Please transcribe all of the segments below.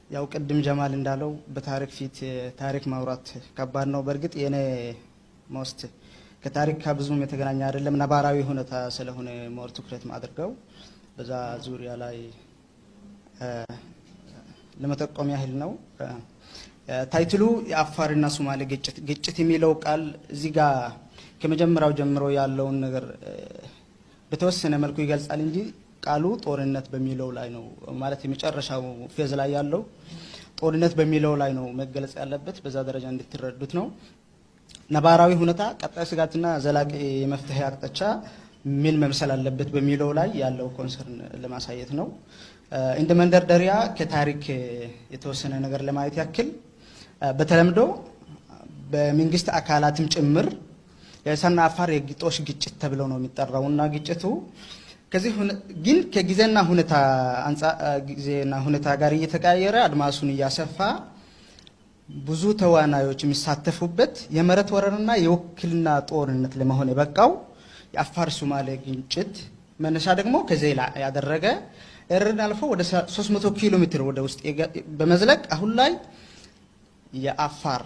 ያው ቅድም ጀማል እንዳለው በታሪክ ፊት ታሪክ ማውራት ከባድ ነው። በእርግጥ የኔ ሞስት ከታሪክ ብዙም የተገናኘ አይደለም፣ ነባራዊ ሁኔታ ስለሆነ ሞር ትኩረት ማድረገው በዛ ዙሪያ ላይ ለመጠቆም ያህል ነው። ታይትሉ የአፋርና ሶማሌ ግጭት የሚለው ቃል እዚህ ጋር ከመጀመሪያው ጀምሮ ያለውን ነገር በተወሰነ መልኩ ይገልጻል እንጂ ቃሉ ጦርነት በሚለው ላይ ነው ማለት የመጨረሻው ፌዝ ላይ ያለው ጦርነት በሚለው ላይ ነው መገለጽ ያለበት። በዛ ደረጃ እንድትረዱት ነው። ነባራዊ ሁኔታ ቀጣይ ስጋትና ዘላቂ የመፍትሄ አቅጣጫ ምን መምሰል አለበት በሚለው ላይ ያለው ኮንሰርን ለማሳየት ነው። እንደ መንደርደሪያ ከታሪክ የተወሰነ ነገር ለማየት ያክል በተለምዶ በመንግስት አካላትም ጭምር የኢሳና አፋር የግጦሽ ግጭት ተብሎ ነው የሚጠራውና ግጭቱ ከዚህ ግን ከጊዜና ሁኔታ ጋር እየተቀያየረ አድማሱን እያሰፋ ብዙ ተዋናዮች የሚሳተፉበት የመሬት ወረራና የውክልና ጦርነት ለመሆን የበቃው የአፋር ሶማሌ ግጭት መነሻ ደግሞ ከዜላ ያደረገ እርን አልፎ ወደ 300 ኪሎ ሜትር ወደ ውስጥ በመዝለቅ አሁን ላይ የአፋር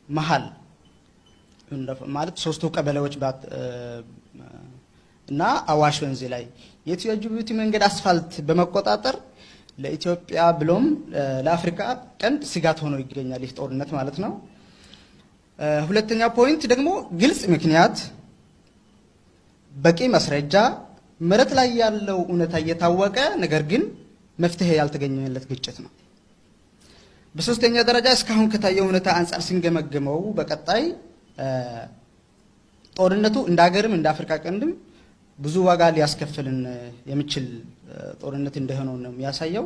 መሃል ማለት ሶስቱ ቀበሌዎች እና አዋሽ ወንዝ ላይ የኢትዮ ጅቡቲ መንገድ አስፋልት በመቆጣጠር ለኢትዮጵያ ብሎም ለአፍሪካ ቀንድ ስጋት ሆኖ ይገኛል ይህ ጦርነት ማለት ነው። ሁለተኛ ፖይንት ደግሞ ግልጽ ምክንያት፣ በቂ ማስረጃ፣ መሬት ላይ ያለው እውነታ እየታወቀ ነገር ግን መፍትሄ ያልተገኘለት ግጭት ነው። በሶስተኛ ደረጃ እስካሁን ከታየው እውነታ አንፃር ሲንገመገመው በቀጣይ ጦርነቱ እንደ ሀገርም እንደ አፍሪካ ቀንድም ብዙ ዋጋ ሊያስከፍልን የሚችል ጦርነት እንደሆነ ነው የሚያሳየው።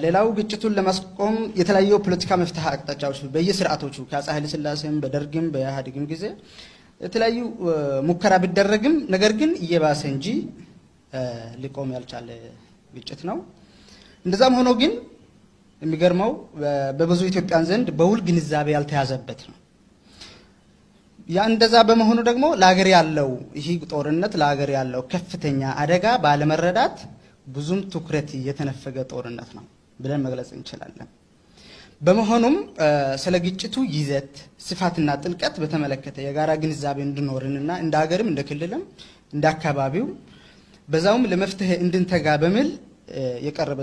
ሌላው ግጭቱን ለማስቆም የተለያዩ ፖለቲካ መፍትሄ አቅጣጫዎች በየስርዓቶቹ ከአፄ ኃይለ ሥላሴም በደርግም በኢህአዴግም ጊዜ የተለያዩ ሙከራ ቢደረግም ነገር ግን እየባሰ እንጂ ሊቆም ያልቻለ ግጭት ነው። እንደዛም ሆኖ ግን የሚገርመው በብዙ ኢትዮጵያን ዘንድ በውል ግንዛቤ ያልተያዘበት ነው። ያ እንደዛ በመሆኑ ደግሞ ለሀገር ያለው ይህ ጦርነት ለሀገር ያለው ከፍተኛ አደጋ ባለመረዳት ብዙም ትኩረት የተነፈገ ጦርነት ነው ብለን መግለጽ እንችላለን። በመሆኑም ስለ ግጭቱ ይዘት ስፋትና ጥልቀት በተመለከተ የጋራ ግንዛቤ እንድኖርንና እንደ ሀገርም እንደ ክልልም እንደ አካባቢው በዛውም ለመፍትሄ እንድንተጋ በሚል የቀረበ